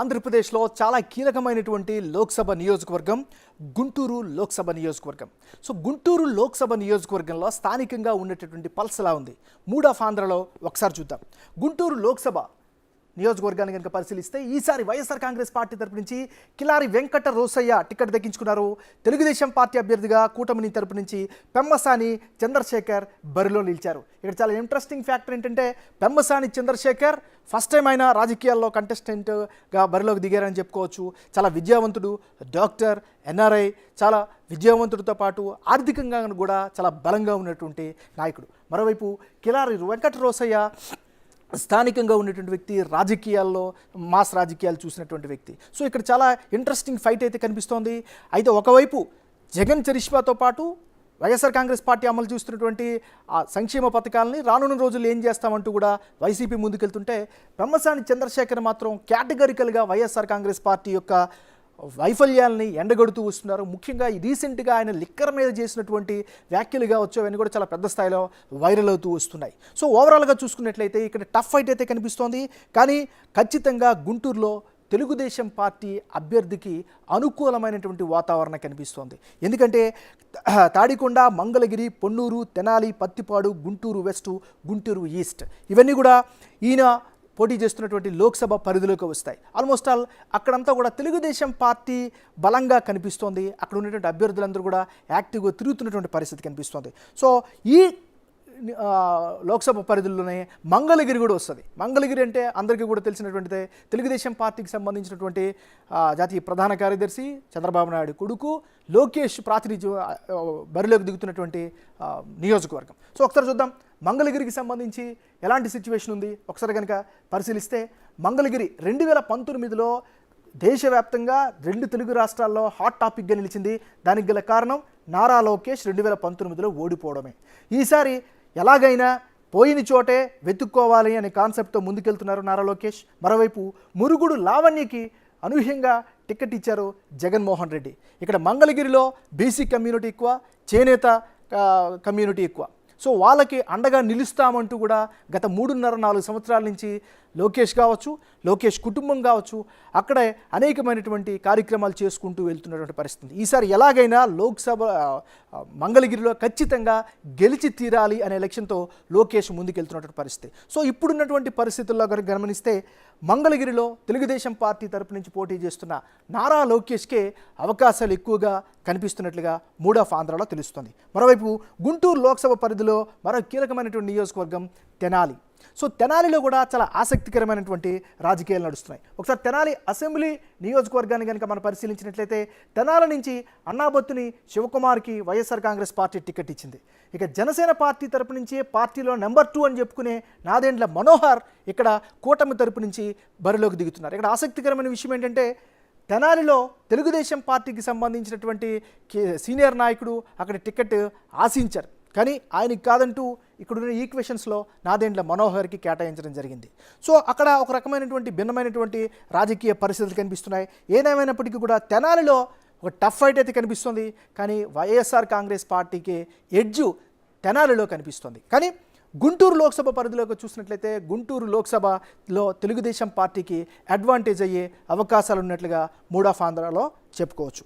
ఆంధ్రప్రదేశ్లో చాలా కీలకమైనటువంటి లోక్సభ నియోజకవర్గం గుంటూరు లోక్సభ నియోజకవర్గం. సో గుంటూరు లోక్సభ నియోజకవర్గంలో స్థానికంగా ఉండేటటువంటి పల్స్ ఎలా ఉంది? మూడ్ ఆఫ్ ఆంధ్రలో ఒకసారి చూద్దాం. గుంటూరు లోక్సభ నియోజకవర్గాన్ని కనుక పరిశీలిస్తే ఈసారి వైఎస్ఆర్ కాంగ్రెస్ పార్టీ తరపు నుంచి కిలారి వెంకట రోసయ్య టికెట్ దక్కించుకున్నారు. తెలుగుదేశం పార్టీ అభ్యర్థిగా కూటమి తరపు నుంచి పెమ్మసాని చంద్రశేఖర్ బరిలో నిలిచారు. ఇక్కడ చాలా ఇంట్రెస్టింగ్ ఫ్యాక్టర్ ఏంటంటే పెమ్మసాని చంద్రశేఖర్ ఫస్ట్ టైం ఆయన రాజకీయాల్లో కంటెస్టెంట్గా బరిలోకి దిగారని చెప్పుకోవచ్చు. చాలా విద్యావంతుడు, డాక్టర్, ఎన్ఆర్ఐ, చాలా విద్యావంతుడితో పాటు ఆర్థికంగా కూడా చాలా బలంగా ఉన్నటువంటి నాయకుడు. మరోవైపు కిలారి వెంకట రోసయ్య స్థానికంగా ఉన్నటువంటి వ్యక్తి, రాజకీయాల్లో మాస్ రాజకీయాలు చూసినటువంటి వ్యక్తి. సో ఇక్కడ చాలా ఇంట్రెస్టింగ్ ఫైట్ అయితే కనిపిస్తోంది. అయితే ఒకవైపు జగన్ చరిష్మాతో పాటు వైఎస్ఆర్ కాంగ్రెస్ పార్టీ అమలు చేస్తున్నటువంటి ఆ సంక్షేమ పథకాలని రానున్న రోజుల్లో ఏం చేస్తామంటూ కూడా వైసీపీ ముందుకెళ్తుంటే పెమ్మసాని చంద్రశేఖర్ మాత్రం కేటగిరికల్గా వైఎస్ఆర్ కాంగ్రెస్ పార్టీ యొక్క వైఫల్యాలని ఎండగడుతూ వస్తున్నారు. ముఖ్యంగా ఈ రీసెంట్గా ఆయన లిక్కర్ మీద చేసినటువంటి వ్యాఖ్యలు కావచ్చు, అవన్నీ కూడా చాలా పెద్ద స్థాయిలో వైరల్ అవుతూ వస్తున్నాయి. సో ఓవరాల్గా చూసుకున్నట్లయితే ఇక్కడ టఫ్ ఫైట్ అయితే కనిపిస్తోంది. కానీ ఖచ్చితంగా గుంటూరులో తెలుగుదేశం పార్టీ అభ్యర్థికి అనుకూలమైనటువంటి వాతావరణం కనిపిస్తోంది. ఎందుకంటే తాడికొండ, మంగళగిరి, పొన్నూరు, తెనాలి, పత్తిపాడు, గుంటూరు వెస్ట్, గుంటూరు ఈస్ట్ ఇవన్నీ కూడా ఈయన పోటీ చేస్తున్నటువంటి లోక్సభ పరిధిలోకి వస్తాయి. ఆల్మోస్ట్ ఆల్ అక్కడంతా కూడా తెలుగుదేశం పార్టీ బలంగా కనిపిస్తోంది. అక్కడ ఉన్నటువంటి అభ్యర్థులందరూ కూడా యాక్టివ్గా తిరుగుతున్నటువంటి పరిస్థితి కనిపిస్తోంది. సో ఈ లోక్సభ పరిధిలోనే మంగళగిరి కూడా వస్తుంది. మంగళగిరి అంటే అందరికీ కూడా తెలిసినటువంటిదే. తెలుగుదేశం పార్టీకి సంబంధించినటువంటి జాతీయ ప్రధాన కార్యదర్శి చంద్రబాబు నాయుడు కొడుకు లోకేష్ ప్రాతినిధ్యం బరిలోకి దిగుతున్నటువంటి నియోజకవర్గం. సో ఒకసారి చూద్దాం మంగళగిరికి సంబంధించి ఎలాంటి సిచ్యువేషన్ ఉంది. ఒకసారి కనుక పరిశీలిస్తే మంగళగిరి 2019లో దేశవ్యాప్తంగా 2 తెలుగు రాష్ట్రాల్లో హాట్ టాపిక్గా నిలిచింది. దానికి గల కారణం నారా లోకేష్ 2019లో ఓడిపోవడమే. ఈసారి ఎలాగైనా పోయిన చోటే వెతుక్కోవాలి అనే కాన్సెప్ట్తో ముందుకెళ్తున్నారు నారా లోకేష్. మరోవైపు మురుగుడు లావణ్యకి అనూహ్యంగా టికెట్ ఇచ్చారు జగన్మోహన్ రెడ్డి. ఇక్కడ మంగళగిరిలో బీసీ కమ్యూనిటీ ఎక్కువ, చేనేత కమ్యూనిటీ ఎక్కువ. సో వాళ్ళకి అండగా నిలుస్తామంటూ కూడా గత 3.5-4 సంవత్సరాల నుంచి లోకేష్ కావచ్చు, లోకేష్ కుటుంబం కావచ్చు, అక్కడే అనేకమైనటువంటి కార్యక్రమాలు చేసుకుంటూ వెళ్తున్నటువంటి పరిస్థితి. ఈసారి ఎలాగైనా లోక్సభ మంగళగిరిలో ఖచ్చితంగా గెలిచి తీరాలి అనే లక్ష్యంతో లోకేష్ ముందుకెళ్తున్నటువంటి పరిస్థితి. సో ఇప్పుడున్నటువంటి పరిస్థితుల్లో కనుక గమనిస్తే మంగళగిరిలో తెలుగుదేశం పార్టీ తరపు నుంచి పోటీ చేస్తున్న నారా లోకేష్కే అవకాశాలు ఎక్కువగా కనిపిస్తున్నట్లుగా మూడ్ ఆఫ్ ఆంధ్రాలో తెలుస్తుంది. మరోవైపు గుంటూరు లోక్సభ పరిధిలో మరో కీలకమైనటువంటి నియోజకవర్గం తెనాలి. సో తెనాలిలో కూడా చాలా ఆసక్తికరమైనటువంటి రాజకీయాలు నడుస్తున్నాయి. ఒకసారి తెనాలి అసెంబ్లీ నియోజకవర్గాన్ని కనుక మనం పరిశీలించినట్లయితే తెనాలి నుంచి అన్నాబత్తుని శివకుమార్కి వైఎస్ఆర్ కాంగ్రెస్ పార్టీ టికెట్ ఇచ్చింది. ఇక జనసేన పార్టీ తరపు నుంచి పార్టీలో నెంబర్ 2 అని చెప్పుకునే నాదెండ్ల మనోహర్ ఇక్కడ కూటమి తరపు నుంచి బరిలోకి దిగుతున్నారు. ఇక్కడ ఆసక్తికరమైన విషయం ఏంటంటే తెనాలిలో తెలుగుదేశం పార్టీకి సంబంధించినటువంటి సీనియర్ నాయకుడు అక్కడ టికెట్ ఆశించారు. కానీ ఆయనకి కాదంటూ ఇక్కడున్న ఈక్వేషన్స్లో నాదెండ్ల మనోహర్కి కేటాయించడం జరిగింది. సో అక్కడ ఒక రకమైనటువంటి భిన్నమైనటువంటి రాజకీయ పరిస్థితులు కనిపిస్తున్నాయి. ఏదేమైనప్పటికీ కూడా తెనాలిలో ఒక టఫ్ ఫైట్ అయితే కనిపిస్తుంది. కానీ వైఎస్ఆర్ కాంగ్రెస్ పార్టీకి ఎడ్జు తెనాలిలో కనిపిస్తుంది. కానీ గుంటూరు లోక్సభ పరిధిలోకి చూసినట్లయితే గుంటూరు లోక్సభలో తెలుగుదేశం పార్టీకి అడ్వాంటేజ్ అయ్యే అవకాశాలు ఉన్నట్లుగా మూడ్ ఆఫ్ ఆంధ్రాలో చెప్పుకోవచ్చు.